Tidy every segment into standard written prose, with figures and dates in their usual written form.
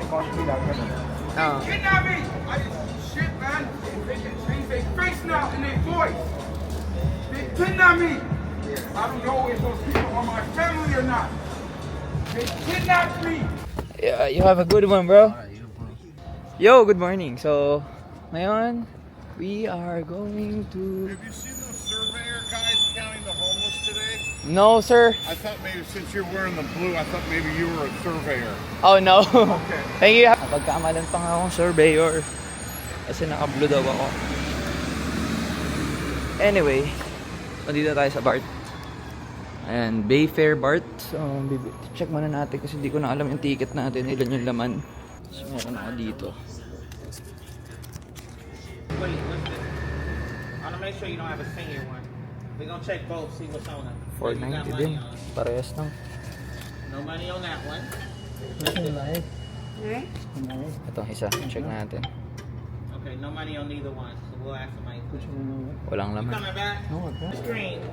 Oo. Kidnap me! I just shit, man. They can change their face now and their voice. They kidnap me. I don't know if those people are my family or not. They kidnapped me. Yeah, you have a good one, bro. Yo, good morning. So, ngayon, we are going to... Have you seen those surveyor guys counting the homeless today? No, sir. I thought maybe since you're wearing the blue, I thought maybe you were a surveyor. Oh, no. Okay. Thank you. Napagkamalan pa nga akong surveyor. Kasi naka-blue daw ako. Anyway, nandito tayo sa BART. Ayan, Bayfair BART. So, check muna natin kasi hindi ko na alam yung ticket natin. Ilan yung laman. So, meron ako dito. Wait, listen. I want to make sure you don't have a senior one. We're going to check both, see what's on it. You got 490 money din. on it. Parehas lang. No money on that one. Ito, isa. Check natin. Okay, no money on neither one. So we'll ask somebody. Walang You laman. coming back? No, Screen.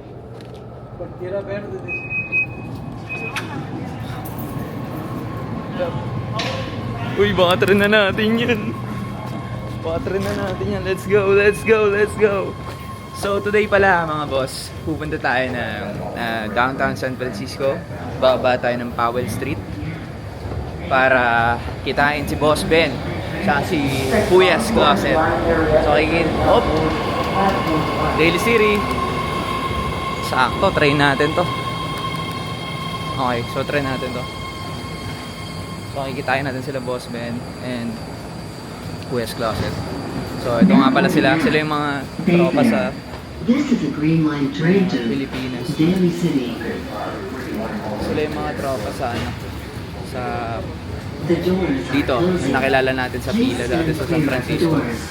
Uy, baka trin na natin yan. Baka trin na natin yan. Let's go, let's go, let's go. So today pala mga boss, pupunta tayo ng downtown San Francisco. Bababa tayo ng Powell Street para kitain si Boss Ben sa si Kuyas Closet. So Daly City. Sakto, try natin to. Okay, so try natin to. So kikitain natin sila Boss Ben and Kuyas Closet. So ito nga pala sila. Sila yung mga tropa sa This is a Green Line train to Pilipinas. Daly City. Sila yung mga tropa sa sa The doors are dito. closing. Nakilala natin sa pila Please dati stand sa San clear of the Francisco. doors.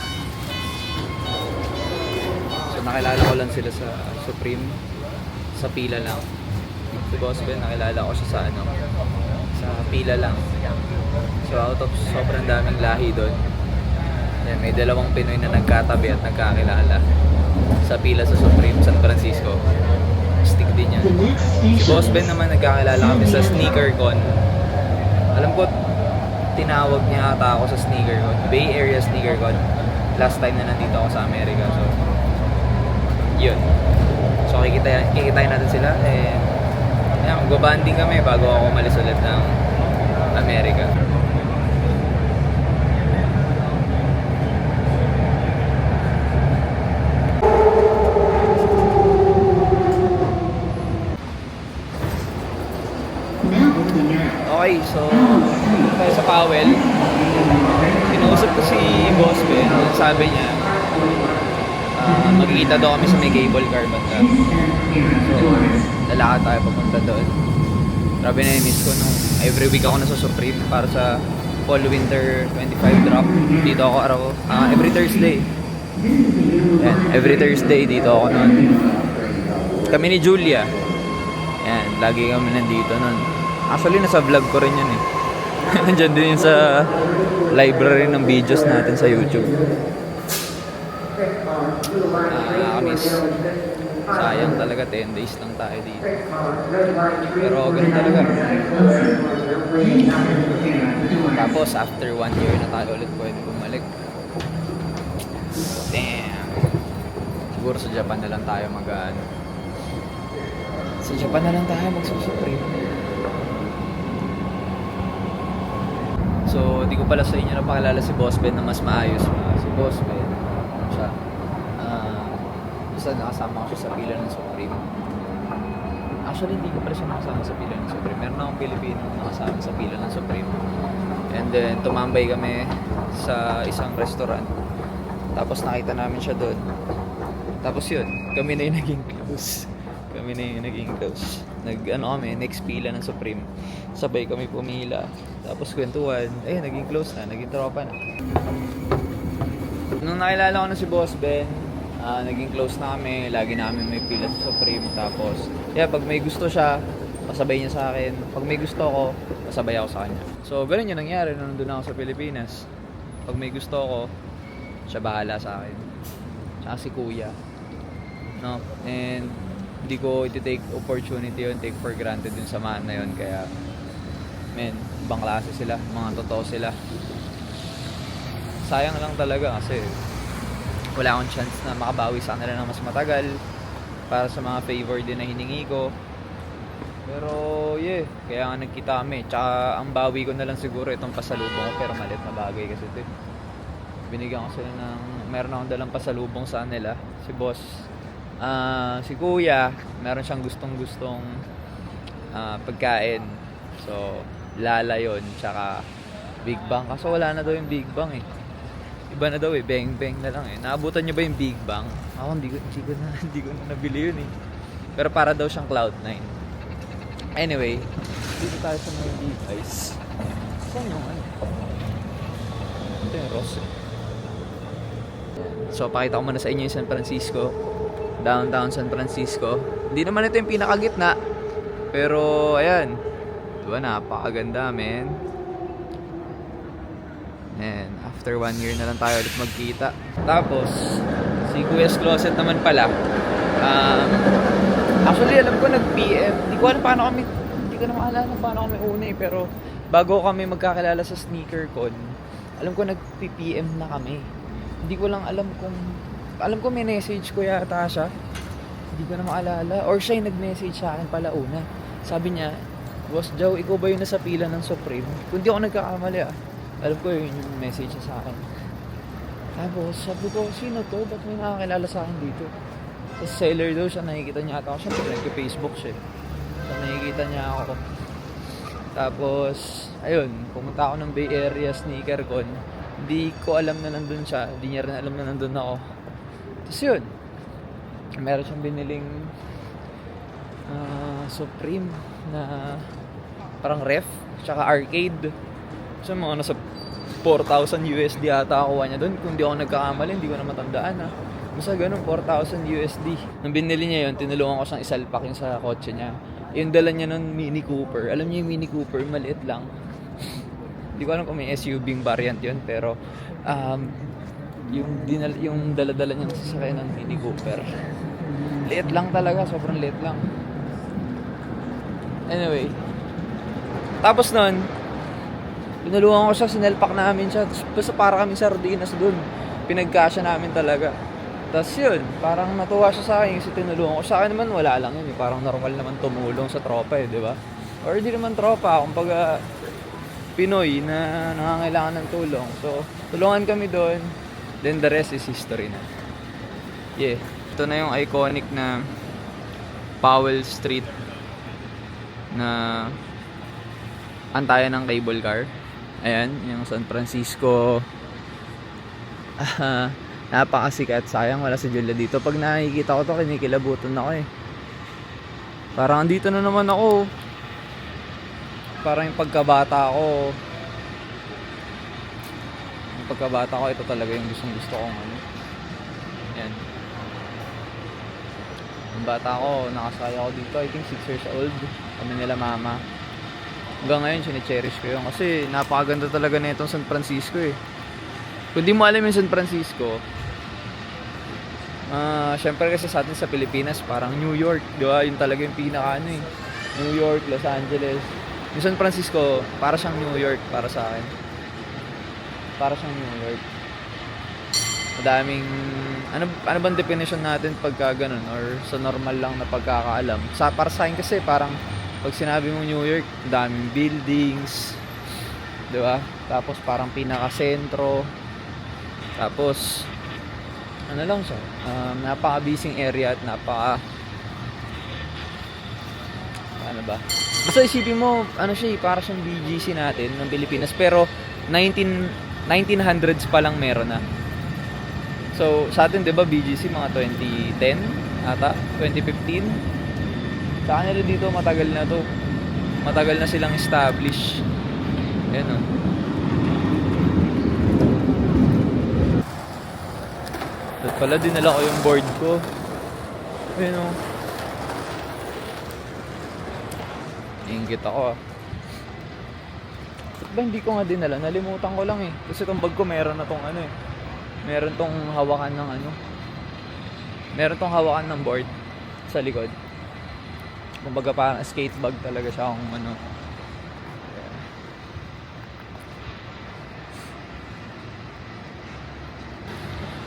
So nakilala ko lang sila sa Supreme. Sa pila lang. Si Boss Ben, nakilala ko siya sa sa pila lang. So out of sobrang daming lahi doon. Yan, may dalawang Pinoy na nagkatabi at nagkakilala sa pila sa Supreme, San Francisco. Stick din yan. The next Si station Boss Ben naman nagkakilala kami sa SneakerCon. Alam ko, tinawag niya ata ako sa SneakerCon. Bay Area SneakerCon. Last time na nandito ako sa Amerika. So, yun. So, kikitain natin sila. And, yan, magbabanding kami bago ako umalis ulit ng Amerika. now opening up. Okay, so tayo sa Powell. Kinausap ko si Boss Ben. Sabi niya, magkikita daw kami sa may cable car banda. So, lalakad tayo papunta doon. Grabe na yung miss ko nung every week ako nasa Supreme para sa Fall Winter 25 drop. Dito ako every Thursday. Yan, every Thursday dito ako nun. Kami ni Julia. Yan, lagi kami nandito nun. Actually, nasa vlog ko rin yun eh. Nandyan din yun sa library ng videos natin sa YouTube. Nakakamiss. Sayang talaga, 10 days lang tayo dito. Pero ganun talaga. Tapos, after 1 year na tayo ulit pwede bumalik. Damn. Siguro sa Japan na lang tayo sa Japan na lang tayo magsusupreme. So, di ko pala sa inyo napakilala si Boss Ben na mas maayos. Si Boss Ben, ano siya? Isa nakasama ko siya sa pila ng Supreme. Actually, hindi ko pala siya nakasama sa pila ng Supreme. Meron akong Pilipino nakasama sa pila ng Supreme. And then, tumambay kami sa isang restaurant. Tapos nakita namin siya doon. Tapos yun, kami na yung naging close. Kami, next pila ng Supreme. Sabay kami pumila. Tapos kwentuhan, naging close na, naging tropa na. Nung nakilala ko na si Boss Ben, naging close na kami. Lagi namin may pila sa Supreme. Tapos, pag may gusto siya, pasabay niya sa akin. Pag may gusto ako, pasabay ako sa kanya. So, ganun yung nangyari nung nandun ako sa Pilipinas. Pag may gusto ako, siya bahala sa akin. Tsaka si Kuya. No? And hindi ko iti-take opportunity yun, take for granted yung samahan na yun. Kaya Men, ibang klase sila, mga totoo sila. Sayang lang talaga kasi wala akong chance na makabawi sa kanila ng mas matagal para sa mga favor din na hiningi ko. Pero yeah, kaya nga nagkita kami. Tsaka ang bawi ko na lang siguro itong pasalubong ko, pero maliit na bagay kasi ito. Binigyan ko sila ng, meron akong dalang pasalubong sa kanila, si boss. Si kuya, meron siyang gustong pagkain. So, Lala yun, tsaka Big Bang. Kaso wala na daw yung Big Bang eh. Iba na daw eh, Beng Beng na lang eh. Naabutan nyo ba yung Big Bang? Ako hindi ko na nabili yun eh. Pero para daw siyang Cloud9. Anyway, dito tayo sa mga device. Saan yung ano? Ito yung Ross eh. So, pakita ko muna sa inyo yung San Francisco. Downtown San Francisco. Hindi naman ito yung pinakagitna. Pero, ayan. Diba, napakaganda, man. And after 1 year na lang tayo ulit magkita. Tapos, si Kuya's Closet naman pala. Actually, alam ko nag-PM. Hindi ko na maalala paano kami una eh. Pero, bago kami magkakilala sa sneaker con, alam ko nag-PM na kami. Hindi ko lang alam ko may message ko yata siya. Hindi ko na maalala. Or siya yung nag-message sa akin pala una. Sabi niya, Boss Joe, ikaw ba yung nasa pila ng Supreme? Kung di ako nagkakamali alam ko yun yung message niya sa akin. Tapos sabi ko, sino to? Ba't may nakakilala sa akin dito? Tapos seller daw siya, nakikita niya ata ako. Siyempre nag-Facebook siya. So nakikita niya ako. Tapos, ayun, pumunta ako ng Bay Area Sneaker Con. Hindi ko alam na nandun siya. Hindi niya rin alam na nandun ako. Tapos yun, meron siyang biniling Supreme na parang ref tsaka arcade. So mga nasa 4,000 USD ata kuha niya doon. Kung di ako nagkakamali, hindi ko na matandaan ha. Basta ganun, 4,000 USD. Nung binili niya yun, tinulungan ko siyang isalpak yung sa kotse niya. Yung dala niya nun, Mini Cooper. Alam niyo yung Mini Cooper, maliit lang. Hindi ko alam kung may SUV variant yun, pero yung dala-dala niya sasakyan ng Mini Cooper. Liit lang talaga, sobrang liit lang. Anyway, tapos nun, pinulungan ko siya, sinelpak namin siya. Tapos basta para kami sardinas dun. Pinagkasya namin talaga. Tapos yun, parang natuwa siya sa akin kasi tinulungan ko. Sa akin naman wala lang yun. Parang normal naman tumulong sa tropa di ba? Or di naman tropa, kumbaga Pinoy na nangangailangan ng tulong. So, tulungan kami doon. Then the rest is history na. Yeah, ito na yung iconic na Powell Street na antayan ng cable car. Ayan, yung San Francisco. Napakasikat. Sayang wala si Julia dito. Pag nakikita ko to, kinikilabutan ako eh. Parang andito na naman ako. Parang yung pagkabata ko. Ito talaga yung gusto kong ano. Ayan. Yung bata ko, nakasaya ako dito. I think 6 years old. Kami nila mama. Hanggang ngayon, sine-cherish ko yun. Kasi napakaganda talaga na itong San Francisco eh. Kung di mo alam yung San Francisco, syempre kasi sa atin sa Pilipinas, parang New York, di ba? Yun talaga yung pinaka ano eh. New York, Los Angeles. Yung San Francisco, para siyang New York para sa akin. Para siyang New York. Madaming, ano bang definition natin pagka ganun? Or sa normal lang na pagkakaalam? Para sa akin kasi parang, pag sinabi mo New York, daming buildings, di ba? Tapos parang pinaka-sentro. Tapos, ano lang siya, napaka-busy area at ano ba? Basta isipin mo, ano siya, para siyang BGC natin ng Pilipinas. Pero, 1900s pa lang meron na. So, sa atin, di ba, BGC mga 2010 ata, 2015. Sa kanila dito, matagal na to. Matagal na silang establish. Ayan o. At pala, dinala ko yung board ko. Ayan o. Ingit ako Ba't ba hindi ko nga dinala? Nalimutan ko lang eh. Kasi itong bag ko meron na tong ano eh. Meron tong hawakan ng ano. Meron tong hawakan ng board sa likod. Kumbaga parang skate bag talaga siya kung ano.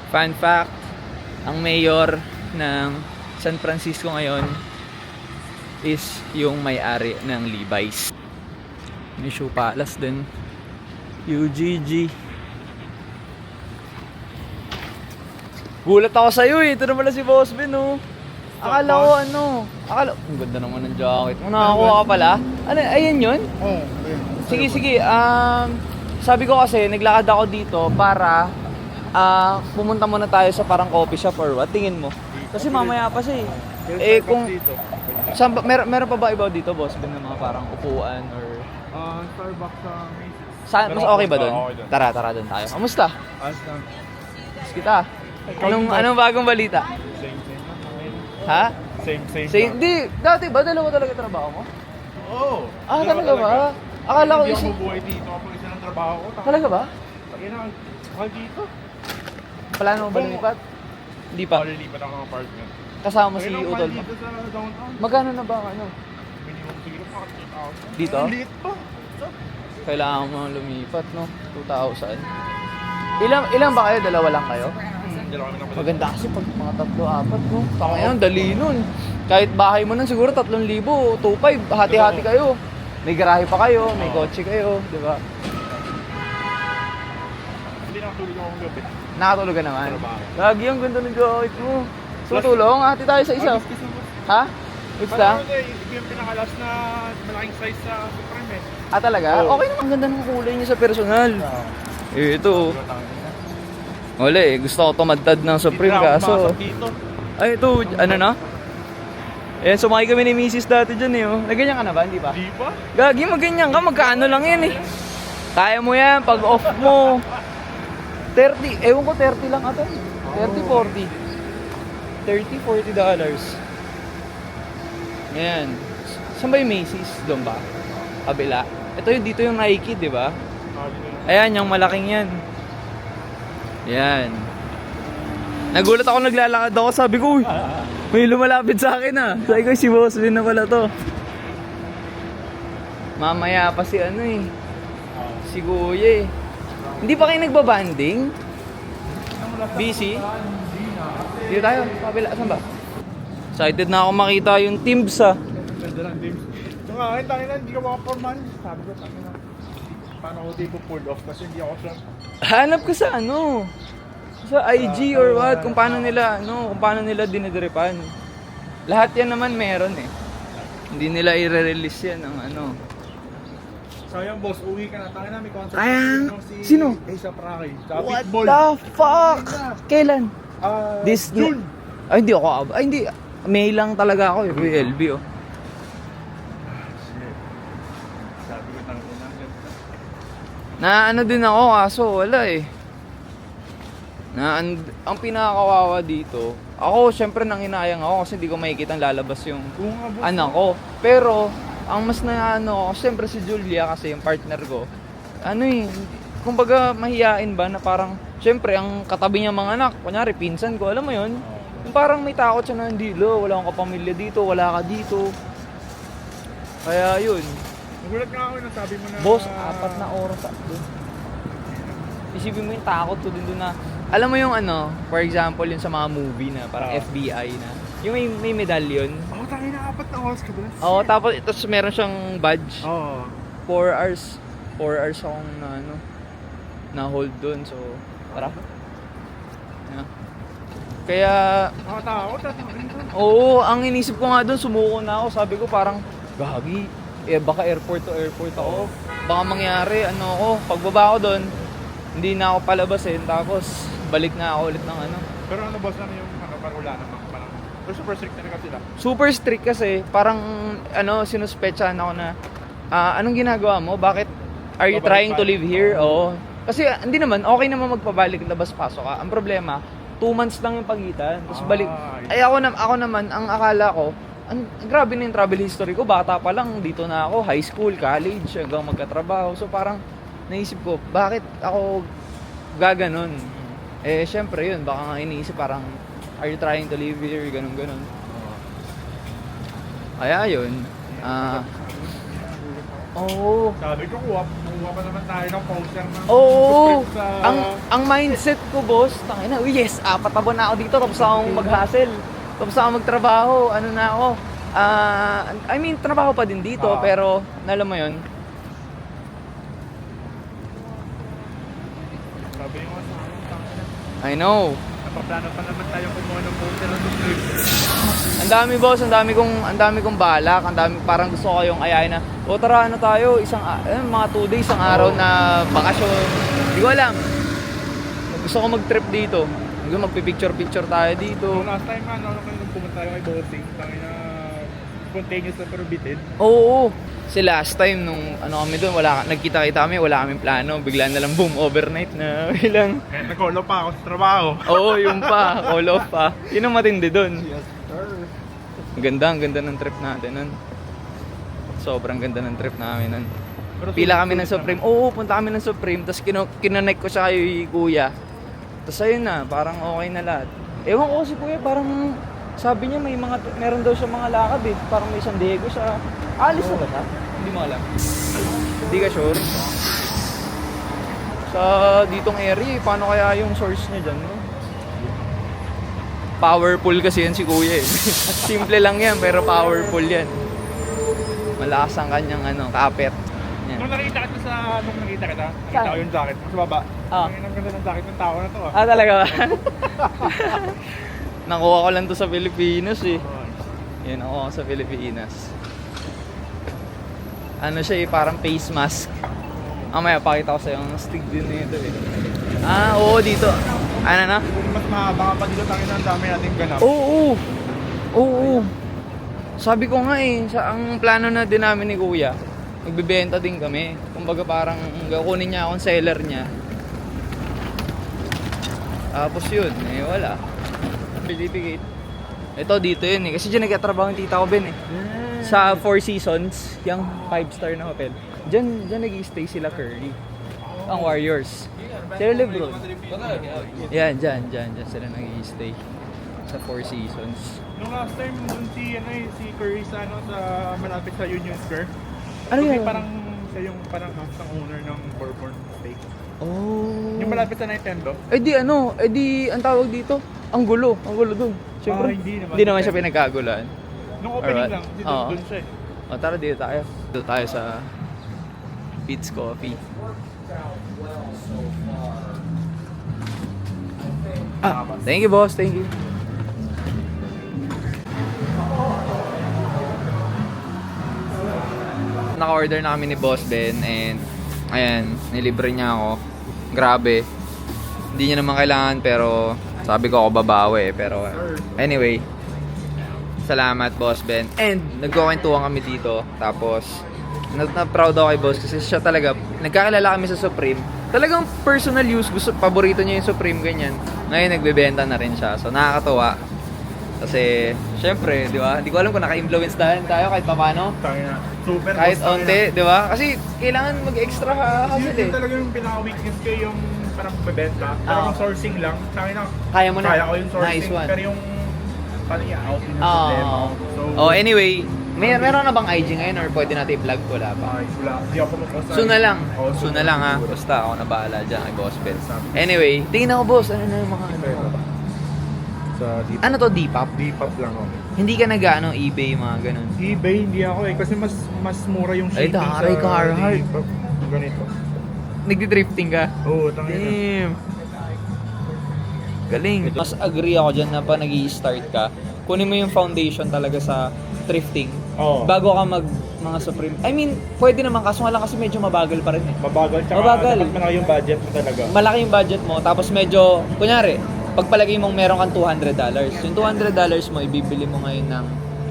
Fun fact, ang mayor ng San Francisco ngayon is yung may-ari ng Levi's. May Shoe Palace din. UGG. Gulat ako sa'yo eh. Ito na pala si Boss Ben, oh. Akala ko ang ganda naman ng jacket mo. Nakakuha ka pala. Ano, ayan yun? Oo. Sige. Sabi ko kasi, naglakad ako dito para pumunta muna tayo sa parang coffee shop or what. Tingin mo. Kasi mamaya pa siya eh. Kung... Meron pa ba iba dito, Boss Ben, ng mga parang upuan or... Starbucks sa Macy's. Mas okay ba doon? Okay doon. Tara doon tayo. Kamusta? Ayos lang. Miss kita. Anong bagong balita? Same lang. Ha? Same. Hindi, dati ba dalawa talaga trabaho mo? Oo. Talaga ba? Akala ko Hindi ako bubuhay dito kapag isa ng trabaho ko. Talaga ba? Tagay na, mahal dito. Plano mo ba lumipat? Hindi pa. Lilipat ako ng apartment. Kasama si Tagay na, Utol mahal mo. dito sa downtown. Magkano na ba ano? Minimum siguro pa 2,000. Dito? Ang liit pa. Kailangan mo lumipat, no? 2,000. Ilan ba kayo? Dalawa lang kayo? Dalawa kami kapatid. Maganda kasi pag mga 3-4, no? Taka yan, dali nun. Kahit bahay mo nun siguro 3,000, 2,500, hati-hati kayo. May garahe pa kayo, may kotse kayo, di ba? Hindi nakatulog ako ng gabi. Nakatulog ka naman. Trabaho. Lagi ang ganda ng jacket mo. So tulong, hati tayo sa isa. Ha? Gusto? Parang ito yung pinakalas na malaking size sa Supreme eh. Talaga? Oo. Okay naman, ang ganda ng kulay niya sa personal. Ito. Wala eh, gusto ko tumadtad ng Supreme kaso. Dito. Ay, ito, ano na? Ayan, sumakay kami ni Mrs. dati dyan eh. Oh. Naganyan ka na ba? Hindi pa? Di ba? Gagi, maganyan ka. Magkano lang yan eh. Kaya mo yan pag off mo. 30, ewan ko 30 lang ata. 30, 40. 30, $40. Ayan. Saan ba yung Macy's? Doon ba? Kabila. Ito yung dito yung Nike, di ba? Ayan, yung malaking yan. Yan. Nagulat ako, naglalakad ako. Sabi ko, uy, may lumalapit sa akin ah. Sabi ko, si Boss Ben na pala to. Mamaya pa si ano eh. Si Kuya eh. Hindi pa kayo nagbabanding? Busy? Dito tayo, kabila. Saan ba? Excited na ako makita yung teams ah. Ganda lang din. So nga, ay tangin na, hindi ka makaporman. Sabi ko, tangin na. Paano ko di ko pull off kasi hindi ako sure. Hanap ko sa ano? Sa IG or what? Kung paano nila, kung paano nila dinidiripan. Lahat yan naman meron eh. Hindi nila i-release yan ng ano. So yan boss, uwi ka na. Tangin na, may concert. Sino? Asa Praki. What the fuck? Kailan? This June. Ay, hindi ako. Ay, hindi. May lang talaga ako eh. LB oh. Sabi ko, tangin na. Na ano din ako kaso wala eh. Ang pinakakawawa dito, ako syempre nanginayang ako kasi hindi ko makikita ang lalabas yung Oo nga boss. anak ko. Pero ang mas na ano, syempre si Julia kasi yung partner ko. Ano eh, kumbaga mahiyain ba na parang syempre ang katabi niya mga anak, kunyari pinsan ko, alam mo yun? Yung parang may takot siya na hindi wala akong kapamilya dito, wala ka dito. Kaya yun. Nagulat nga ako nung sabi mo na... Boss, 4 na oras doon. Isipin mo yung takot ko din doon na, alam mo yung ano, for example, yung sa mga movie na parang FBI na, yung may medallion. Oo, tangin na, 4 na oras ka doon. Oo, tapos meron siyang badge. Oo. 4 hours. 4 hours akong na hold doon. So, tara. Yeah. Kaya, Nakatakot, tangin doon. oo, ang inisip ko nga doon, sumuko na ako. Sabi ko parang, gagi, baka airport to airport ako. Baka mangyari, pagbaba ko doon, hindi na ako palabasin, tapos balik na ako ulit ng ano. Pero ano boss, ano yung parang wala naman parang... Pero super strict na kasi sila. Super strict kasi, parang sinuspetsahan ako na, anong ginagawa mo? Bakit are you trying to live here? Oo. Kasi hindi naman, okay naman magpabalik, labas-pasok ka. Ang problema, 2 months lang yung pagitan. Tapos balik. Ay ako naman, ang akala ko, grabe na yung travel history ko. Bata pa lang, dito na ako, high school, college, hanggang magkatrabaho. So parang, naisip ko, bakit ako gaganon? Eh, syempre yun, baka nga iniisip parang, are you trying to live here? Ganon. Kaya yun, Oo. Sabi ko, kuha pa naman tayo ng poster ng Oo. Supreme sa... Ang mindset ko, boss, tangina, yes, 4 taon na ako dito, tapos akong mag-hustle. Tapos ako magtrabaho, ano na ako. I mean, trabaho pa din dito, pero alam mo 'yon. Sabi ko sa akin, tangina. I know. Napaplano pa naman tayo kumuha ng poster ng Supreme. Ang dami, boss, ang dami kong balak, ang dami, parang gusto ko kayong ayayin na, o tara, ano tayo, mga 2 days, isang araw na bakasyon. Hindi ko alam. Gusto ko mag-trip dito. Gusto magpipicture-picture tayo dito. So last time nga, ano kayo nung pumunta tayo kay Bossing, tangina, spontaneous na pero bitin. Oo. Kasi last time nung kami doon, nagkita-kita kami, wala kaming plano. Bigla na lang boom, overnight na bilang. Kaya nag-call pa ako sa trabaho. Oo, yung pa, call off pa. Yun ang matindi doon. Yes, sir. Ang ganda ng trip natin nun. Sobrang ganda ng trip namin nun. Pero Pila kami ng Supreme. Oo, punta kami ng Supreme. Tapos kinonect ko siya kay Kuya. Tapos ayun na, parang okay na lahat. Ewan ko si Kuya, parang sabi niya meron daw siya mga lakad eh. Parang may San Diego siya. Alis na ba siya? Hindi mo alam. Hindi ka sure? Sa ditong area eh, paano kaya yung source niya dyan? No? Powerful kasi yan si Kuya eh. Simple lang yan, pero powerful yan. Malakas ang kanyang kapit. Yan. Nung nakita kita, nakita ko yung jacket mo sa baba. Ah. Ang ganda ng jacket ng tao na to. Ah, talaga ba? Nakuha ko lang to sa Pilipinas eh. Yan, nakuha ko sa Pilipinas. Ano siya eh, parang face mask. Mamaya, pakita ko sa'yo. Ang stick din nito eh. Ah, oo, dito. Ano na? Kung mas mahaba ka pa dito, tangin ang dami nating ganap. Oo. Oo. Sabi ko nga eh, ang plano na din namin ni Kuya, magbibenta din kami. Kumbaga parang kunin niya akong seller niya. Tapos yun, eh wala. Pilipigate. Ito dito yun eh, kasi dyan nagkatrabaho yung tita ko Ben eh. Sa Four Seasons, yung 5-star na hotel. Dyan nag-i-stay sila Curly. Ang Warriors. Sila Lebron. Yan, dyan sila nag-i-stay. Sa Four Seasons. Nung last time, dun si Curry sa malapit sa Union Square. Ano So, yun? parang siya yung parang half ng owner ng Bourbon Steak. Oh. Yung malapit sa Nintendo. Eh di ang tawag dito, ang gulo dun. Siyempre, hindi naman. siya pinagkagulan. Nung opening Alright. lang, dito Oo. dun siya eh. O tara, dito tayo. Dito tayo sa Pete's Coffee. Thank you, boss. Thank you. Naka-order na kami ni Boss Ben and ayan, nilibre niya ako. Grabe. Hindi niya naman kailangan pero sabi ko ako babawi pero anyway. Salamat Boss Ben. And nagkukwentuhan kami dito. Tapos na-proud ako kay Boss kasi siya talaga nagkakilala kami sa Supreme. Talagang personal use, paborito niya yung Supreme ganyan. Ngayon nagbebenta na rin siya. So nakakatuwa. Kasi syempre, di ba? Di ko alam kung naka-influence tayo kahit paano. Tangina. Super. Kahit boss, onte, di ba? Kasi kailangan mag-extra hustle Yun eh. talaga yung pinaka-weakness ko yung parang magbebenta. Pero yung sourcing lang, tangina. Kaya mo na. Kaya ko yung sourcing. Nice one. Pero yung paano i-out yun yung problema. So, Anyway, meron na bang IG ngayon or pwede natin i-plug? Wala pa. ay, wala. Hindi ako mag-post. Soon na lang. Oo, Soon na lang ha. Basta ako na bahala dyan kay Boss Ben. Anyway, tingnan ko boss. Ano na yung mga Sa Ano to, Depop? Depop lang ako. Hindi ka nag-ano, eBay, mga ganun. eBay, hindi ako eh. Kasi mas mura yung Ay, shipping taray ka, Carhartt. Depop. Ganito. Nagdi-drifting ka? Oo, tangina. Damn. Galing. Mas agree ako dyan na pa nag-i-start ka, kunin mo yung foundation talaga sa thrifting. Oo. Bago ka mga Supreme. I mean, pwede naman kaso nga lang kasi medyo mabagal pa rin eh. Mabagal. Tsaka Mabagal. dapat malaki yung budget mo talaga. Malaki yung budget mo, tapos medyo, kunyari, pagpalagay mong meron kang $200. Yung $200 mo, ibibili mo ngayon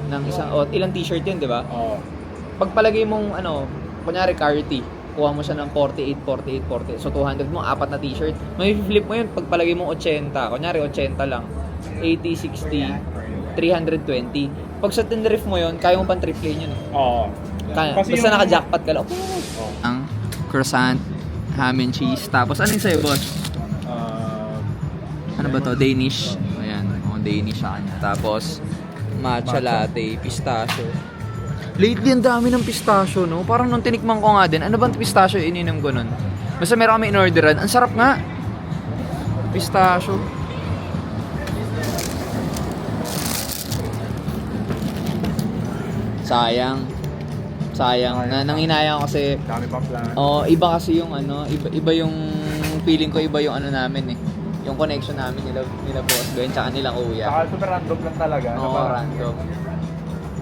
ng isang, ilang t-shirt yun, di ba? Oo. Pagpalagay mong, kunyari, Carti, kuha mo siya ng 48. So, 200 mo, 4 na t-shirt. May flip mo yun, pagpalagay mong 80. Kunyari, 80 lang. 80, 60, 320. Pag sa tinriff mo yun, kaya mo pang triplein yun. Oo. Kaya, Kasi basta yung- naka-jackpot ka lang. Ang croissant, ham and cheese. Tapos, ano yung sa'yo, boss? Ano ba to? Danish. Ayan, Danish sa kanya. Tapos, matcha latte, pistachio. Lately, ang dami ng pistachio, no? Parang nung tinikman ko nga din, ano bang pistachio ininom ko nun? Basta meron kami in-orderan. Ang sarap nga. Pistachio. Sayang. Sayang. Nanginayang kasi, Dami pang plan. iba kasi yung ano, iba yung feeling ko, iba yung ano namin eh. Yung connection namin nila Boss Ben, tsaka nila Kuya. Saka super random lang talaga. Oo, random.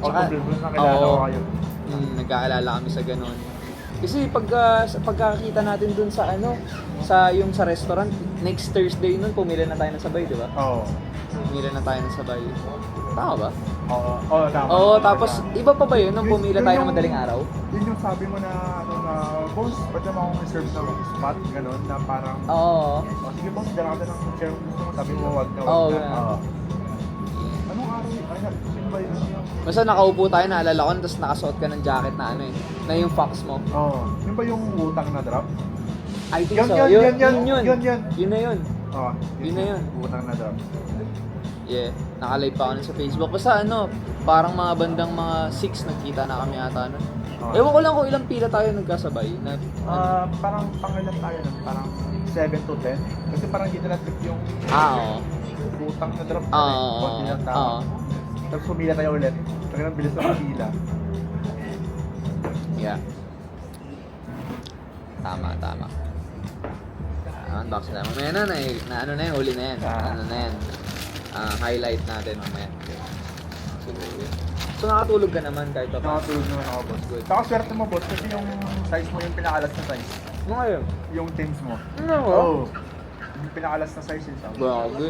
Out of the blue na kilala ko kayo. Nagkaalala kami sa ganun. Kasi pagkakita natin dun sa ano, sa restaurant, next Thursday nun, pumila na tayo ng sabay, di ba? Oo. Pumila na tayo ng sabay. Tama ba? Oo, tama. Oo, tapos iba pa ba yun nung pumila tayo ng yung- madaling araw? Yun yung sabi mo na, boss, ba't naman akong reserve ng spot, gano'n, na parang, Oo. sige boss, dala ka ng chair mo gusto mo, sabi mo, wag na, Oo, wag na. ganun. Oo. Anong araw yun? Ay, yun ba yun? Basta nakaupo tayo, naalala ko, tapos nakasuot ka ng jacket na ano eh, na yung fox mo. Oo. Yun ba yung utang na drop? I think Yun, so. yun. Yun Yun. Yun na yun. Oo. Yun na yun. Utang na drop. Yeah, nakalive pa ako nun sa Facebook. Basta ano, parang mga bandang mga 6 nagkita na kami ata nun. Okay. Ewan ko lang kung ilang pila tayo nagkasabay. Parang pangalan tayo nun, parang 7 to 10. Kasi parang hindi na trip yung Oo. utang na drop. Oo. Konti lang tao. Oo. Tapos pumila tayo ulit. Talagang bilis na pila. Yeah. Tama. Unbox na. Mamaya na ano na yun, huli na yan. Ano na yan. Highlight natin mamaya. So nakatulog ka naman kahit pa pa. Nakatulog naman ako, boss. Good. Saka swerte mo, boss, kasi yung size mo yung pinakalas na size. Ano ngayon? Yung tins mo. Ano ba? Oo. Yung pinakalas na size yun. Bago.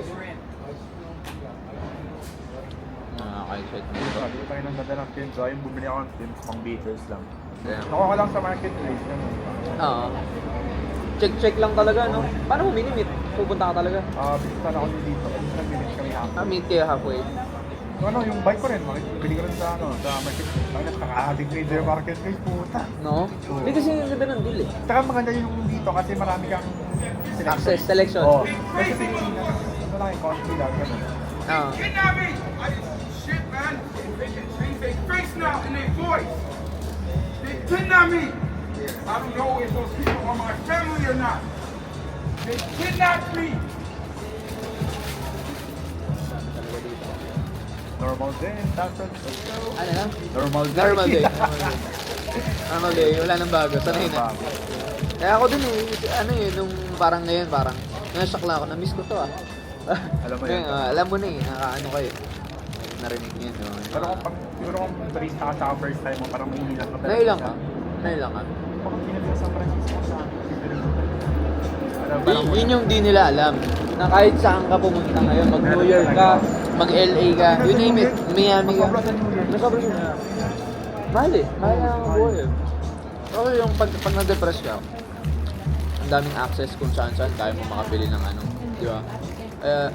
Nakaka-excite mo ito. Sabi ko tayo nang ganda ng tins. So, yung bumili ako ng tins, pang beaters lang. Yeah. Nakuha ko lang sa marketplace. Ganun. Oo. Check lang talaga, no? Paano mo minimit? Pupunta ka talaga? Basta na ako dito. At nag-minute kami hapon. Meet kayo halfway. Yung bike ko rin, bili ko rin sa marketplace. Ay, nakakahating ko yung marketplace, puta. No? Hindi kasi yung ganda ng deal eh. Saka maganda yung dito kasi marami kang Access, selection. Oo. Kasi Pilipinas, ano lang yung country lang, ganun. Oo. Kidnap me! I shit, man. They can change their face now and their voice. They kidnap me. I don't know if those people are my family or not. They kidnapped me. Normal day, that's it. Let's go. Ano na? Normal day. Normal day. Normal day. Wala nang bago. Sanay na. Kaya ako din eh. Ano eh, nung parang ngayon, parang nashock lang ako. Na-miss ko to ah. Alam mo yan. Alam mo na eh. Nakaano kayo. Narinig niyo yun. No? Pero siguro kung barista ka sa first time mo, parang mahihilang ka. Nailang ka? Nailang ka? Bakit pinagsa sa Francisco sa akin? Parang Yun yung di nila alam. Na kahit saan ka pumunta ngayon, mag New York ka, mag LA ka, you name it, Miami ka. Masobra sa New York. Masobra sa New York. Mahal eh. Mahal na ang buhay eh. Pero yung pag na-depress ka, ang daming access kung saan-saan kaya mo makabili ng ano. Di ba?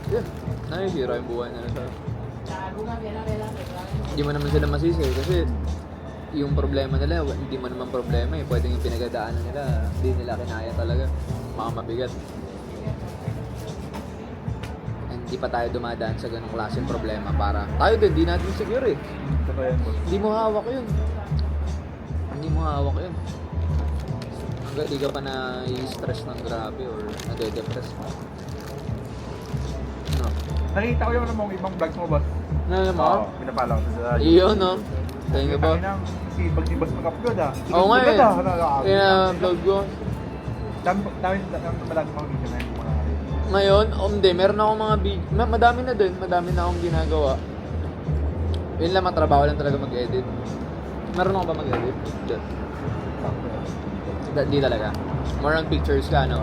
Yun. Nakihira yung buhay nila sa... Hindi mo naman sila masisi kasi yung problema nila, hindi mo naman problema eh. Pwede yung pinagadaanan nila, hindi nila kinaya talaga. Mga mabigat. And hindi pa tayo dumadaan sa ganong klaseng problema para tayo din, di natin secure eh. Totoo yan, boss. Hindi mo hawak yun. Hindi mo hawak yun. Hanggang di ka pa na-stress ng grabe or nade-depress mo. No. Nakita ko yung ano mong ibang vlogs mo, boss. Ano mo? Oo, pinapala ko sa Iyon no? Thank you po. Si Bagbibas mag-upload ah. Oo nga eh. Kaya Kaya vlog ko. dami malagi pang video na yung mga Ngayon, hindi. Meron akong mga madami na din. Madami na akong ginagawa. Yun lang, matrabaho lang talaga mag-edit. Meron ako ba mag-edit? Di talaga. More on pictures ka, no?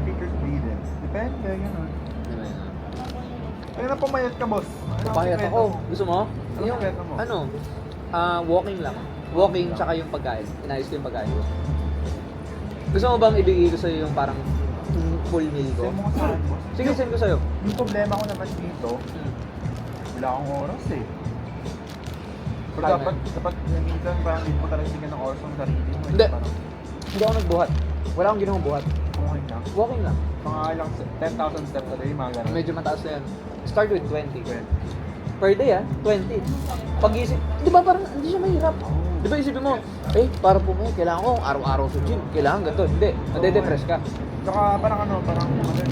pictures bleeding. Depende, gano'n. Diba yun? Kaya na pumayat ka, boss. Papayat ako. Gusto mo? Ano Yung, sekreto mo? ano? Walking lang. Walking tsaka yung pagkain. Inayos ko yung pagkain ko. Gusto mo bang ibigay ko sa'yo yung parang full meal ko? Send mo ko sa akin, boss. Sige, send ko sa'yo. Yung problema ko naman dito, wala akong oras eh. Pero Kaya dapat minsan parang hindi mo talaga bigyan ng oras ng sarili mo. Hindi. Parang, Hindi ako nagbuhat. Wala akong ginawang buhat. okay lang. Walking lang. Mga ilang 10,000 steps a day, mga ganun. Medyo mataas na yan. Start with 20. Well, Per day 20. Pag-isip, di ba parang hindi siya mahirap? Di ba isipin mo, para po kailangan ko araw-araw sa gym, kailangan ganito. Hindi, nade-depress ka. Tsaka parang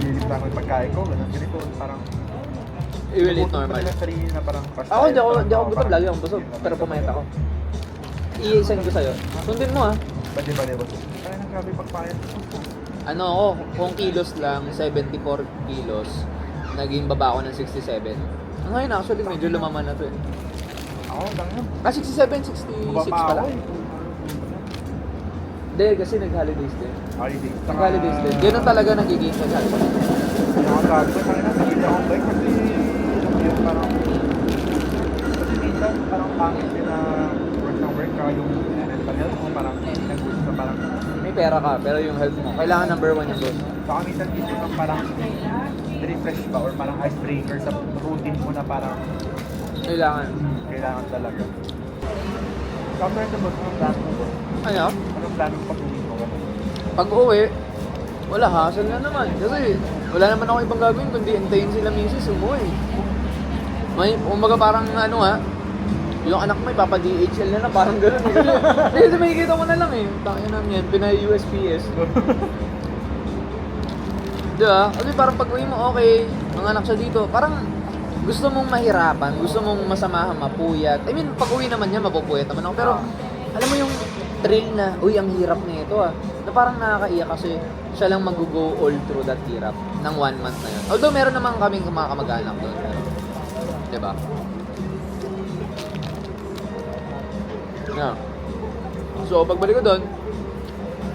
nililit lang yung pagkain ko, ganun, ganito, parang... You will eat normal. Yung sarili na parang Ako, hindi ako gutom, lagi akong busog, pero pumayat ako. I-send ko sa'yo. Sundin mo Bali, boss. Kaya nang grabe pagpayat. Ano ako, kung kilos lang, 74 kilos, naging baba ako ng 67. Ngayon actually, medyo lumaman na to eh. Ako, lang yun. 67, 66 Baba pala. ako eh. Hindi, kasi nag-holidays din. Holiday. Nag-holidays din. Ganun talaga nagiging nag-holidays. Yung sabi ko, kaya nasa hindi akong bike kasi yun parang minsan parang pangit din na work ng work ka yung mental health mo parang nag-work na parang May pera ka, pero yung health mo, kailangan number 1 yung boss. baka minsan dito kang parang refresh ba or parang icebreaker sa routine mo na parang Kailangan. kailangan talaga. Kapag sa boss, anong plano mo boss? Ano? Anong plano mo pag-uwi mo? Pag uwi, wala, hassle na naman. Kasi wala naman ako ibang gagawin kundi hintayin sila misis umuwi. May, umaga parang yung anak mo ipapa-DHL na lang, parang gano'n. Kasi makikita ko na lang Tayo naman yan, pinay-USPS. Diba? Kasi parang pag uwi mo, okay, mga anak siya dito, parang gusto mong mahirapan, gusto mong masamahan, mapuyat. I mean, pag uwi naman niya, mapupuyat naman ako. Pero, alam mo yung thrill na, uy, ang hirap na ito na parang nakakaiyak kasi siya lang mag-go all through that hirap ng 1 month na yun. Although, meron naman kaming mga kamag-anak doon. Pero, diba? Yeah. So, pagbalik ko doon,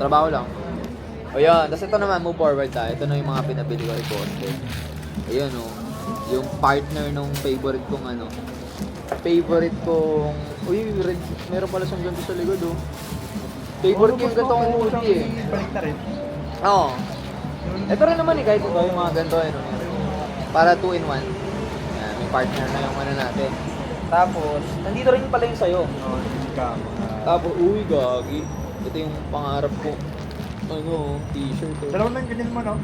trabaho lang. O yan, tapos ito naman, move forward tayo. Ito na yung mga pinabili ko kay Boss. Ayun yung partner nung favorite kong uy, red, meron pala siyang ganito sa likod favorite ko yung ganito kong hoodie Balik na rin. Oo. Ito rin naman kahit ito, yung mga ganito para 2 in 1. Yan, may partner na yung natin. Tapos, nandito rin pala yung sayo. Hindi ka. Tapos, uy, gagi. Ito yung pangarap ko. T-shirt. Dalawa na yung ganyan mo, no?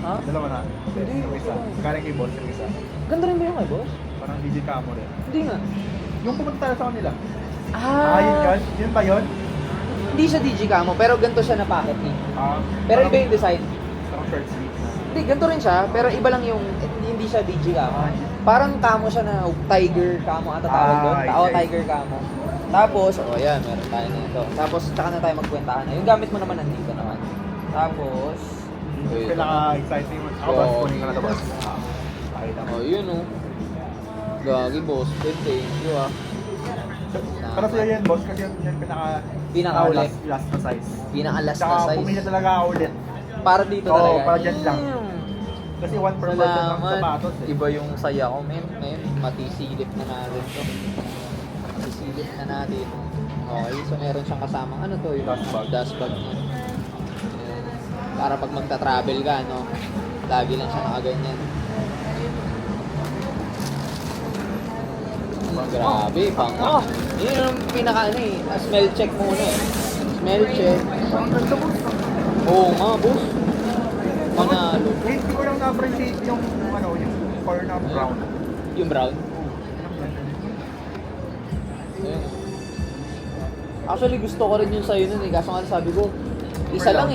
Ha? Dalawa na. Hindi. Yung isa. Galing kay boss yung isa. Ganda rin ba yung kay boss? Parang DJ Camo rin. Hindi nga. Yung pumunta tayo sa kanila. Ah, Yun. Yun ba yun? Hindi siya DG Camo, pero ganito siya na packet eh. Pero iba yung design. Parang shirt sleeve na. Hindi, ganito rin siya, pero iba lang yung, hindi siya DG Camo. Parang camo siya na tiger camo ata tawag doon. Tiger camo. Tapos, ayan, meron tayo nito. Tapos, tsaka na tayo magkwentahan na. Yung gamit mo naman nandito naman. Tapos, Yung pinaka-exciting mo. Ako ba? Kunin ka na ito, boss. Pakita mo. yun Gagi, boss. Thank you Para sa'yo yan, boss, kasi yung Pinaka-uli. last na size. Pinaka-last na Tsaka size. pumili talaga ako ulit. Para dito Oo, talaga. para dyan lang. Kasi 1 per person lang sapatos eh. Iba yung saya ko, men. Ngayon, matisilip na natin to. Matisilip na natin. Okay, so meron siyang kasama. Ano to? Yung dust bag niya. Ayan. Para pag magta-travel ka, lagi lang siya nakaganyan. Grabe, yun yung pinaka smell check muna Smell check. Oo nga, boss. Panalo. Hindi ko lang na-appreciate yung corner brown. Yung brown? Ayun. Actually, gusto ko rin yung sa'yo nun kaso nga sabi ko, isa lang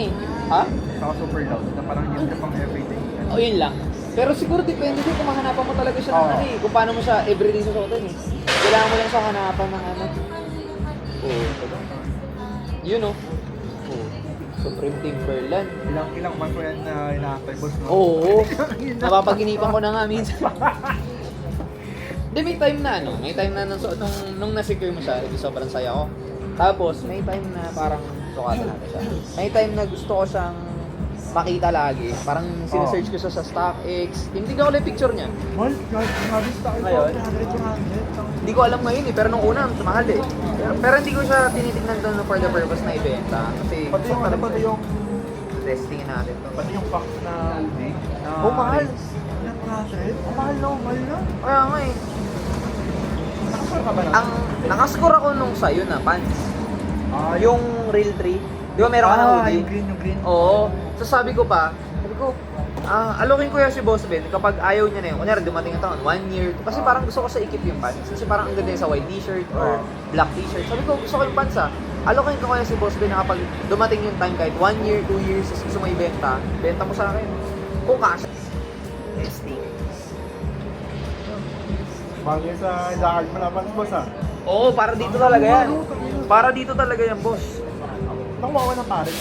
Ha? Saka super loud, na parang yun ka pang everyday. O yun lang. Pero siguro depende din kung mahanapan mo talaga siya ng kung paano mo siya everyday susuotin Kailangan mo lang siya hanapan ng Yun Supreme Timberland. Ilang month ko yan na inaantay, boss, no? Oo. Napapaginipan ko na nga minsan. Hindi, may time na nung na-secure mo siya, sobrang saya ko. Tapos, may time na parang sukatan natin siya. May time na gusto ko siyang makita lagi. Parang sinesearch ko siya sa StockX. Hindi ko ulit picture niya. Mahal, nabis tayo Ngayon? 300. Hindi ko alam ngayon pero nung una, mahal Pero hindi ko siya tinitignan doon for the purpose na ibenta. Kasi Pati yung testing natin to. pati yung packs na ulit. Mahal. Mahal na. Kaya nga Nakasal ka ba na? Nakascore ako nung sayo na pants. Yung Real 3. Di ba meron ka na hoodie? Yung green. Oo. So sabi ko, Alokin ko yan si Boss Ben kapag ayaw niya na yun. Kunyari, dumating ang taon, 1 year. Kasi parang gusto ko sa ikip yung pants. Kasi parang ang ganda yun sa white t-shirt or black t-shirt. Sabi ko, gusto ko yung pants Alokin ko kaya si Boss Ben na kapag dumating yung time kahit 1 year, 2 years, gusto mo ibenta, benta mo sa akin. Kung kasha. Testing. Bagay sa ilakad mo na pants, boss Oo, para dito talaga yan. Para dito talaga yan, boss. Nakuha ko ng pares.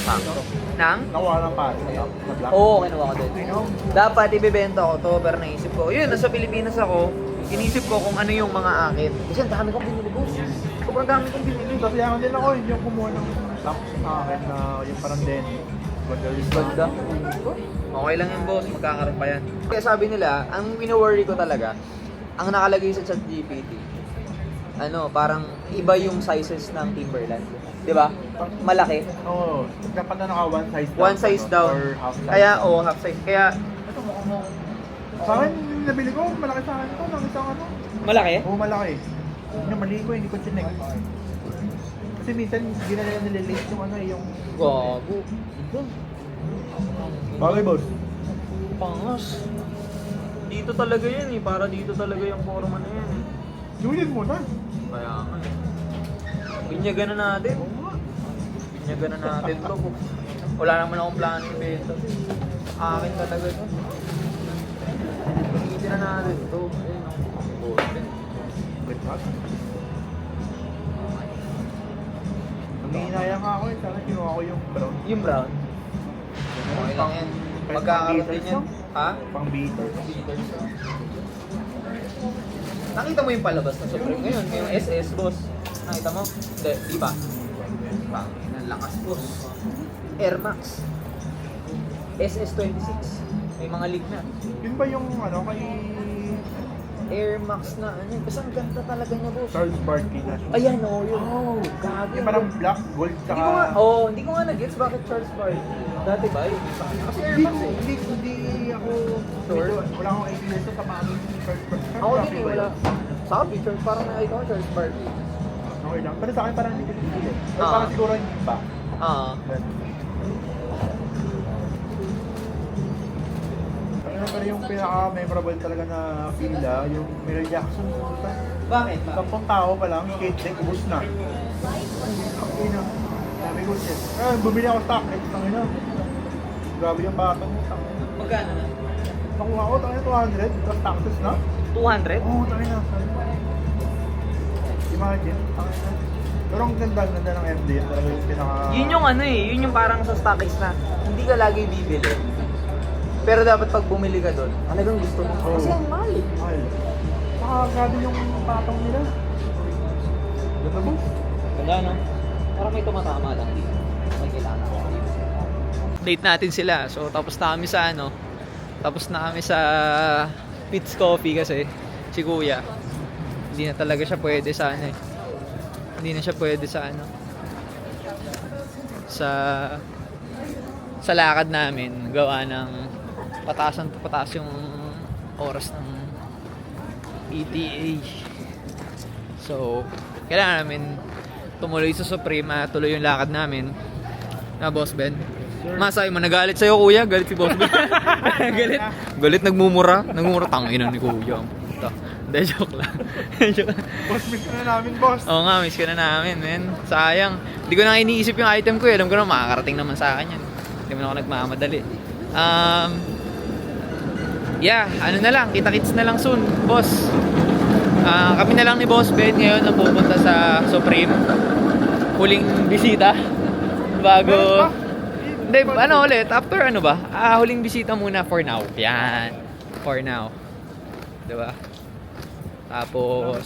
Nang? Nakuha ng pares na black. Oo, kinuha ko din. Dapat ibebenta ko to, pero naisip ko, yun, nasa Pilipinas ako, inisip ko kung ano yung mga akin. Kasi ang dami kong binili, boss. Sobrang dami kong binili. Kasi ako din ako, yung kumuha ng black sa akin na yung parang Denny. Ganda. Okay lang yung boss, magkakaroon pa yan. Kaya sabi nila, ang wino-worry ko talaga, ang nakalagay sa ChatGPT, parang iba yung sizes ng Timberland. Di ba? Malaki. Oo. Dapat na naka one size down. One size down. Or half size. Kaya, half size. Kaya, Sa akin, yung nabili ko, malaki sa akin ito. Nakita ko malaki? Oo, malaki. Yun yung mali ko, hindi ko chinek. Kasi minsan, hindi na nila nililate yung yung... Gago. Bagay, boss. Pangas. Dito talaga yan eh. Para dito talaga yung forma na yan eh. Julian mo na. Kaya nga eh. Binyagan na natin. Binyagan na natin to. Wala naman akong plano yung benta. Akin talaga to. Binyagan na natin to. Ayun o. Good luck. Nangihinayang ako eh. Sana kinuha ko yung brown. Yung brown. Okay lang yan. Magkakaroon din yan. Ha? Pang beater. Nakita mo yung palabas na Supreme ngayon, yung SS, boss. Nakita mo? Hindi, di ba? Pangin, lakas, boss. Air Max. SS26. May mga leak na. Yun ba yung kay Air Max na ano, kasi ang ganda talaga niya, boss. Charles Barkley na siya? Ayan, yun. Oh, gabi. Yung parang black, gold, Hindi ko nga, tsaka... hindi ko nga nag-gets bakit Charles Barkley. Dati ba, yung isa kanya. Kasi Air Hindi, Max eh. hindi ako... Sure? Wala akong idea sa pamangin ni Charles Barkley. Ako din eh, wala. Sabi, Charles, parang nakita ko Charles Barkley. Okay lang. Pero sa akin parang hindi ko pinili. Pero Ah. parang siguro hindi ba? Pero yung pinaka-memorable talaga na fila, yung Michael Jackson. Bakit? 10 tao pa lang, skate deck, ubus na. Ina. Sabi ko, shit. Bumili ako stock, tangina. Grabe yung batang mo, tangina. Magkano na? Nakuha ko, tangina, 200, plus taxes na. 200? Oo, tangina. Imagine, tangina. Pero ang ganda ng MD, talaga yung pinaka... Yun yung yun yung parang sa StockX na hindi ka lagi bibili. Pero dapat pag bumili ka doon, talagang gusto mo. Oo. Kasi ang mahal eh. Mahal. Saka grabe yung patong nila. Ganda mo? Ganda no? Parang may tumatama lang dito. May kailangan ako dito. Date natin sila. So tapos na kami sa tapos na kami sa Pete's Coffee kasi si Kuya. Hindi na talaga siya pwede sa Hindi na siya pwede sa sa lakad namin gawa ng pataas yung oras ng ETA. So, kailangan namin tumuloy sa Supreme at tuloy yung lakad namin. Na Boss Ben. Masay mo, nagalit sa'yo kuya. Galit si Boss Ben. Galit, nagmumura. Tangina ni kuya. Hindi, joke lang. Boss, miss ka na namin, boss. Oo nga, miss ka na namin, men. Sayang. Hindi ko na iniisip yung item ko. Alam ko na makakarating naman sa akin yan. Hindi mo na ako nagmamadali. Yeah, na lang. Kita-kits na lang soon, boss. Kami na lang ni Boss Ben ngayon ang pupunta sa Supreme. Huling bisita. Bago... Hindi, ulit? After ba? Huling bisita muna for now. Yan. For now. Diba? Tapos,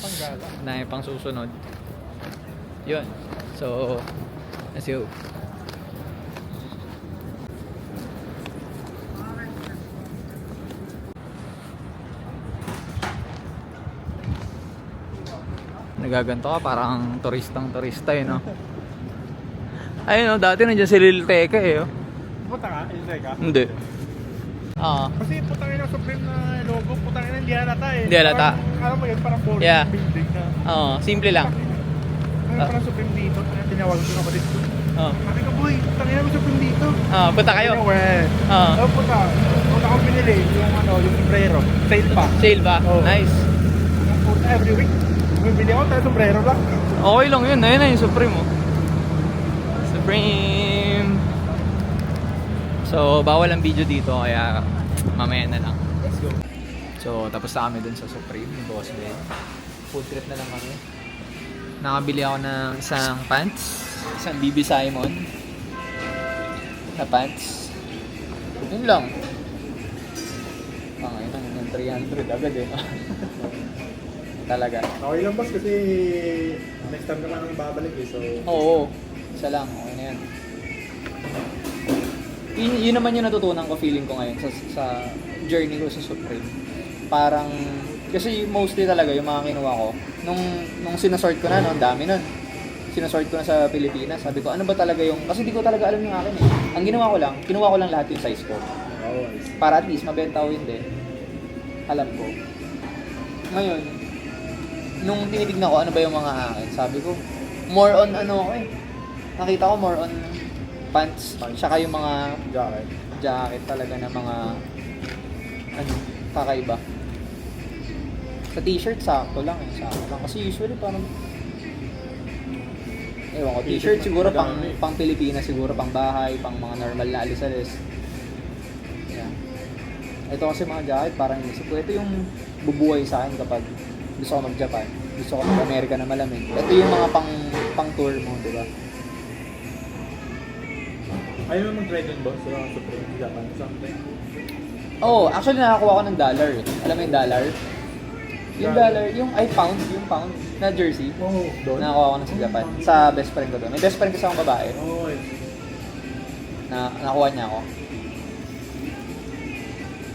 na yung pang susunod. Yun. So, let's go. Nagaganto ka, parang turista no? Ayun dati nandiyan si Lil Tecca eh. Puta ka? Ilsay ka? Hindi. Kasi putangin ng Supreme na logo, putangin na hindi halata eh. Hindi halata. Parang, alam mo yun, parang boring Yeah. building na. Simple lang. Parang Supreme dito, kaya tinawag ko na ko dito. Oo. Sabi ko, boy, putangin na mo Supreme dito. Punta kayo. Ano, we? Oo. Punta ako binili yung yung sombrero. Sale pa. Sale ba? Oo. Nice. Yung puta every week. Bibili ako tayo sombrero lang. Okay lang yun. Ayun na yung Supreme oh. Supreme. So, bawal ang video dito kaya mamaya na lang. Let's go. So, tapos na kami dun sa Supreme, Boss Ben. Food trip na lang kami. Nakabili ako ng isang pants, isang BB Simon na pants. Yun lang. Ngayon ang 300 agad eh. Talaga. Okay lang boss kasi next time naman ang babalik eh. So, Oo, isa lang. Okay na yan. Yun naman yung natutunan ko, feeling ko ngayon sa journey ko sa Supreme. Parang, kasi mostly talaga yung mga kinuha ko, nung sinasort ko na, no, ang dami nun. Sinasort ko na sa Pilipinas. Sabi ko, ano ba talaga yung, kasi di ko talaga alam yung akin eh. Ang ginawa ko lang, kinuha ko lang lahat yung size ko. Para at least mabenta ko yun din. Alam ko. Ngayon, nung tinitignan ko ano ba yung mga akin, sabi ko, more on ano ko eh. Nakita ko more on pants, tsaka yung mga jacket talaga na mga ano, kakaiba. Sa t-shirt, sakto lang eh. Sakto lang. Kasi usually parang ewan ko, t-shirt siguro pang Pilipinas, siguro pang bahay, pang mga normal na alis-alis. Yeah. Ito kasi mga jacket, parang inisip ko, ito yung bubuhay sa akin kapag gusto ko mag-Japan, gusto ko mag-Amerika na malamig. Ito yung mga pang tour mo, di ba? ayaw mo mag-try dun boss sa Supreme Japan something. Oh, actually nakakuha ko ng dollar eh. Alam mo yung dollar? Yung dollar, yung pound na jersey. Oo, doon. Nakakuha ko na sa Japan. Sa best friend ko doon. May best friend kasi akong babae. Oo, Na nakuha niya ako.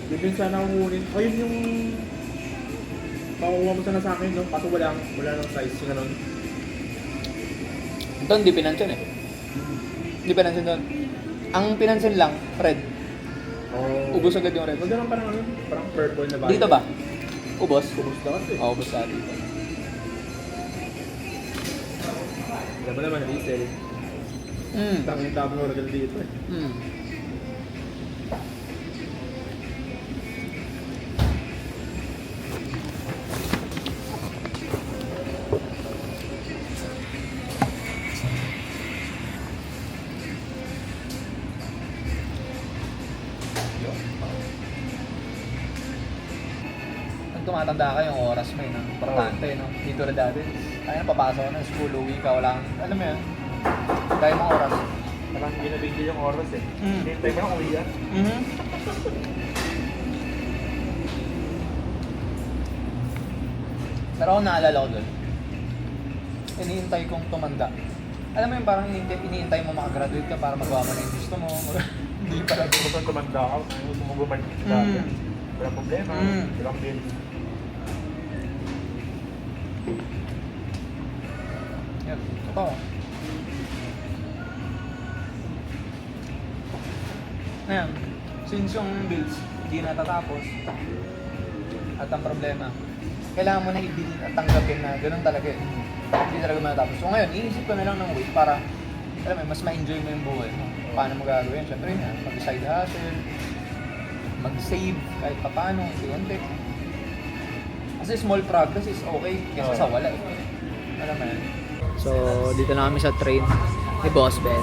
yun din sana akong kunin. Ayun yung pakuha mo sana sa akin, no? Kaso wala nang size yung ganun. Ito hindi pinansin eh. Hindi pinansin doon. Ang pinansin lang, red. Oh. Ubus agad yung red. Magandang parang parang purple na ba? Dito ba? Ubos? Ubus na kasi. Oo, ubos sa dito. Alam mo naman, resell. Dami ng order dito eh. Pag tumatanda ka yung oras mo yun, importante, no? Dito na dati. Kaya na papasok ka ng school, uwi ka, wala kang, alam mo yun, kaya mong oras. Parang binabigil yung oras eh. Mm. Hintay mo lang uwi yan. Pero ako naalala ko doon, iniintay kong tumanda. Alam mo yung parang iniintay mo makagraduate ka para magawa mo na yung gusto mo. Hindi pala. Gusto mo tumanda ka, gusto mo bumalik sa dati. Walang problema, walang bill. Yan, totoo. Ngayon, since yung bills hindi natatapos, at ang problema, kailangan mo na ibilin at tanggapin na ganun talaga eh. Hindi talaga matatapos. So ngayon, iisip ko na lang ng way para, alam mo, mas ma-enjoy mo yung buhay mo. Paano mo gagawin? Siyempre yun, mag-side hustle, mag-save kahit paano, unti-unti. Kasi small progress is okay kaysa sa wala eh. Alam mo yan. So, dito na kami sa train ni Boss Ben.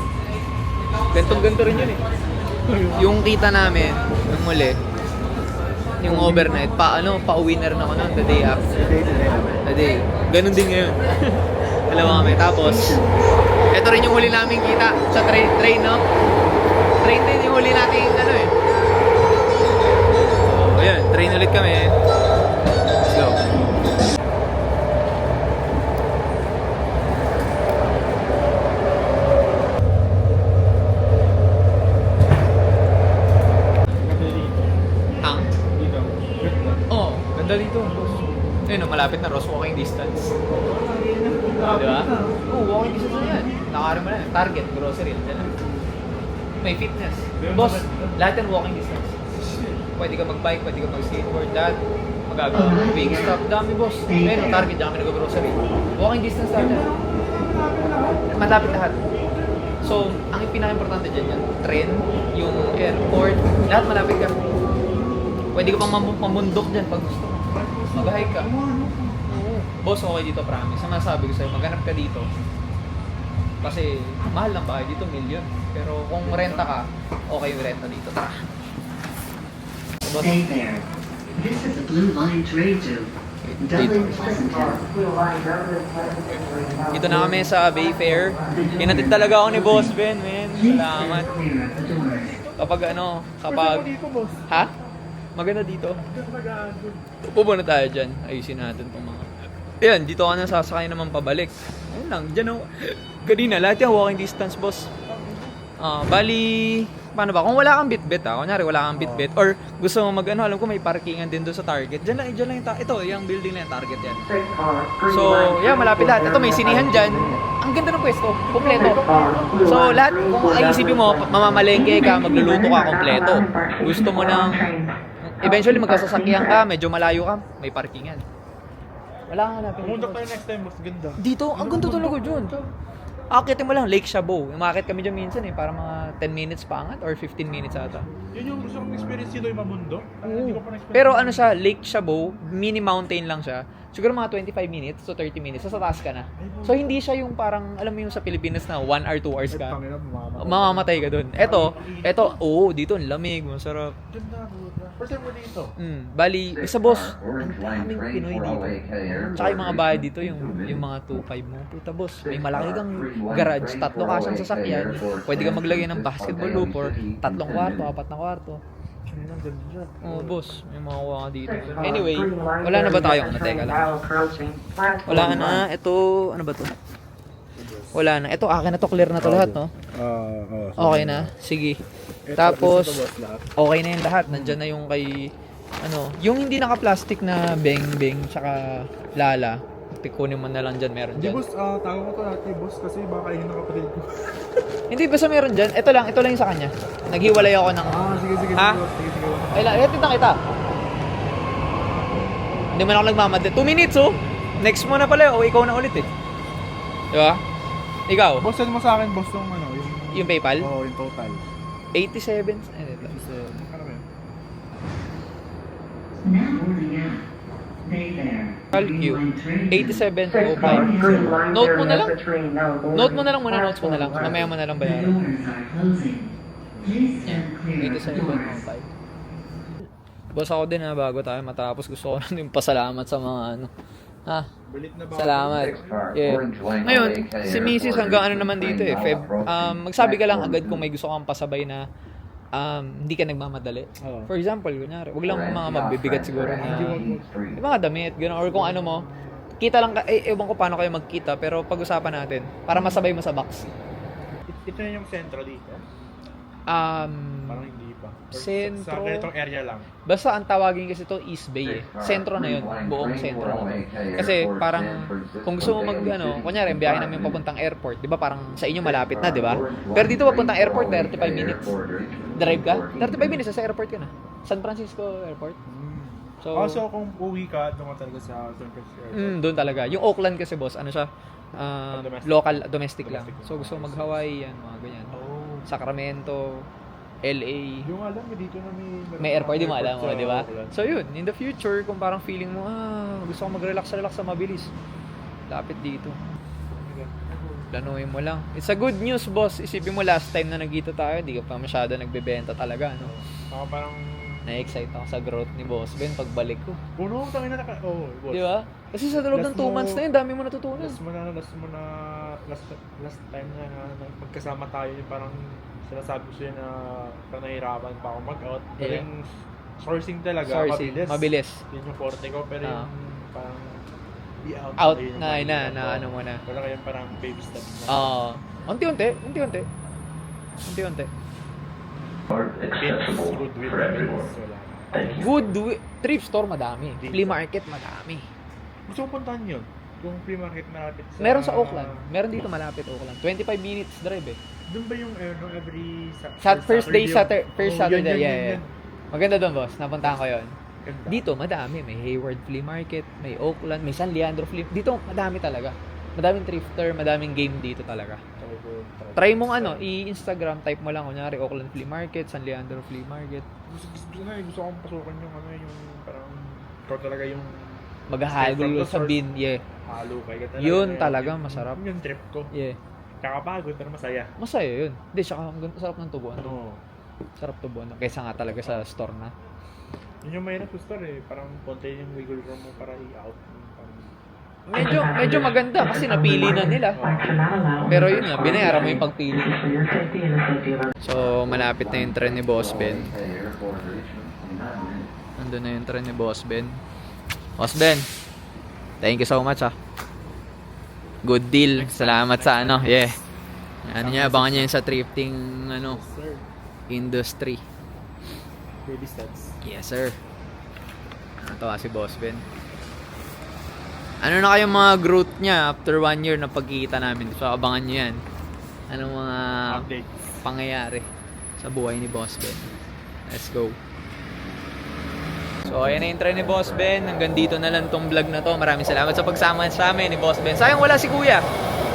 Gantong-ganto rin yun eh. Yung kita namin, nung muli, yung overnight, pa-uwi na rin ako nun, the day after. The day. Ganun din ngayon. Dalawa kami. Tapos, ito rin yung huli namin kita sa train, no? Train din yung huli natin, ano eh. So, ayun, train ulit kami. Let's go. Ganda dito, boss. Ayun, malapit na Ross, walking distance. Di ba? Oo, walking distance na yan. Nakaroon mo na yan. Target, grocery. May fitness. Boss, lahat yan walking distance. Pwede ka mag-bike, pwede ka mag-skateboard, lahat. Magagawa. Wing stop, dami boss. Ayun, Target, dami nag-grocery. Walking distance lahat yan. Malapit lahat. So, ang pinaka-importante dyan yan, train, yung airport, lahat malapit ka. Pwede ka pang mamundok dyan pag gusto mo. Mag-hike ka. Oo. Boss, okay dito, promise. Ang masasabi ko sa'yo, maghanap ka dito. Kasi mahal ng bahay dito, million. Pero kung renta ka, okay yung renta dito. Tara. Boss, Stay there. This is a Blue Line train to Dublin Pleasanton. dito na kami sa Bayfair. Hinatid talaga ako ni Boss Ben, men. Please Salamat. stand clear of the doors. Kapag dito, boss. Ha? Maganda dito. Upo muna tayo dyan. Ayusin natin itong mga... Ayan, dito ka na sasakay naman pabalik. Ayun lang, dyan ako. Kanina, lahat yung walking distance, boss. Bali, paano ba? Kung wala kang bitbit, kunyari wala kang bitbit, or gusto mo mag-ano, alam ko may parkingan din doon sa Target. Dyan lang yung ito, yung building na yung Target yan. So, yeah, malapit lahat. Ito, may sinihan dyan. Ang ganda ng pwesto, kompleto. So, lahat, kung isipin mo, mamamalengke ka, magluluto ka, kompleto. Gusto mo ng, eventually magkasasakyan ka, medyo malayo ka, may parkingan. Wala kang hanapin. Pumunta tayo next time, boss. Ganda. Dito, ang ganda talaga dyan. Akitin mo lang, Lake Chabot. Umakit kami dyan minsan para mga 10 minutes pa angat or 15 minutes ata. Yun yung gusto kong experience dito, yung mamundo. Hindi ko pa na-experience. Pero ano siya, Lake Chabot, mini mountain lang siya. Siguro mga 25 minutes to 30 minutes, sa taas ka na. So hindi siya yung parang, alam mo yung sa Pilipinas na 1 or 2 hours ka. Mamamatay ka dun. Eto, dito ang lamig, masarap. Ganda, buta. First time mo dito. Bali, isa boss, ang daming Pinoy dito. Tsaka yung mga bahay dito, yung mga 2.5 mo. Puta boss, may malaki kang garage, 3 ka siyang sasakyan. Pwede ka maglagay ng basketball hoop or 3 kwarto, 4 na kwarto. Oh, boss, may mga kuha ka dito. Anyway, wala na ba tayong teka lang. Wala na, ito, ano ba to? Wala na. Ito, akin na to, clear na to lahat, no? Okay na, sige. Tapos, okay na yung lahat. Nandyan na yung kay, yung hindi naka-plastic na beng-beng, tsaka lala. Kunin mo na lang dyan, meron Di, dyan. boss, tago ko to natin, boss, kasi baka kainin ng kapatid ko. Hindi, basta meron dyan. Ito lang yung sa kanya. Naghiwalay ako ng... Sige, Ha? boss. Sige. Ay lang, hatid na kita. Hindi man ako nagmamadali. 2 minutes, oh. Next mo na pala, o ikaw na ulit, eh. Di ba? Ikaw, Boss, send mo sa akin, boss, yung yung PayPal, Oo, yung total. 87. Ano ba yun? Now boarding out. Stay there. Q, Green Line train to 8705. Note mo na lang. Note mo na lang muna, notes mo na lang. Mamaya mo na lang The bayaran. doors are closing. Please stand clear of the doors. 8705. Boss, ako din na bago tayo matapos. Gusto ko rin yung pasalamat sa mga Balit na ba? Salamat. Yeah. Ngayon, si Mrs. hanggang ano naman dito eh. Magsabi ka lang agad kung may gusto kang pasabay na hindi ka nagmamadali. Oo. For example, kunyari, wag lang mga magbibigat siguro na yung mga damit, gano'n, or kung ano mo, kita lang, ewan ko paano kayo magkita, pero pag-usapan natin, para masabay mo sa box. Ito na yung centro dito. Parang hindi pa. Or Sentro. Sa ganitong area lang. Basta ang tawagin kasi ito East Bay eh. Sentro na yun, buong sentro na. Kasi parang kung gusto mo kunyari biyahe namin papuntang airport, 'di ba? Parang sa inyo malapit na, 'di ba? Pero dito papuntang airport 35 minutes. Drive ka? 35 minutes sa airport ka na. San Francisco Airport. So, So kung uwi ka, doon ka talaga sa San Francisco Airport. doon talaga. Yung Oakland kasi boss, ano siya? Domestic. Domestic lang. So gusto mo mag-Hawaii yan, mga ganyan. Oh. Sacramento, LA. Yung alam mo dito na May airport, di mo alam mo, sa di ba? Oakland. So yun, in the future, kung parang feeling mo, gusto ko mag-relax sa mabilis. Lapit dito. Planuhin mo lang. It's a good news, boss. Isipin mo last time na nagkita tayo, di ka pa masyado nagbebenta talaga, no? Parang Na-excite ako sa growth ni Boss Ben pagbalik ko. puno ko tangina boss. Di ba? Kasi sa loob ng Last 2 mo- months na yun, dami mo natutunan. Last time na magkasama tayo, yung parang sinasabi ko sa'yo na parang nahihirapan pa ako mag-out. Pero Yeah. yung sourcing talaga, Sourcing, mabilis. Yun yung forte ko, pero yung parang i-out Out yun yung na, mahirap. ano mo na. Pero kaya parang baby steps na. Unti-unti. It's good with everyone. Thrift store madami. Flea market madami. Gusto ko puntahan yun. Yung flea market malapit sa... Meron sa Oakland. Meron dito malapit Oakland. 25 minutes drive eh. Doon ba yung every First Saturday. Yun. Yeah. Maganda doon, boss. Napuntahan ko yon. Ganda. Dito madami. May Hayward Flea Market, may Oakland, may San Leandro Flea. Dito madami talaga. Madaming thrifter, madaming game dito talaga. So, Try mong ano, i-Instagram, type mo lang, kunyari, Auckland Flea Market, San Leandro Flea Market. Gusto kong pasukan yung ano, yung parang ikaw talaga yung Maghahalo sa bin, yeah. halo kayo talaga. Yun talaga, masarap. Yung trip ko. Yeah. Kakapagod pero masaya. Masaya yun. Hindi, saka sarap ng tubuan. Ano, Sarap tubuan. Kaysa nga talaga sa store na. yun yung mahirap sa store eh. Parang konti yung wiggle room mo para i-out. Parang, Medyo maganda kasi napili na nila. Pero yun nga, binayaran mo yung pagpili. So, malapit na yung tren ni Boss Ben. Nandun na yung tren ni Boss Ben. Boss Ben, thank you so much Good deal. Salamat sa ano. Yeah. Ano niya, abangan niya yun sa thrifting ano, sir, industry. baby steps. Yes, sir. Natawa si Boss Ben. Ano na kayong mga growth niya after 1 year na pagkikita namin? So, abangan niyo yan. Anong mga Updates. pangyayari sa buhay ni Boss Ben. Let's go. So, ayan na yung try ni Boss Ben. Hanggang dito na lang tong vlog na to. Maraming salamat sa pagsama sa amin ni Boss Ben. Sayang wala si Kuya.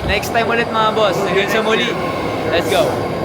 Next time ulit mga boss. Hanggang sa muli. Let's go.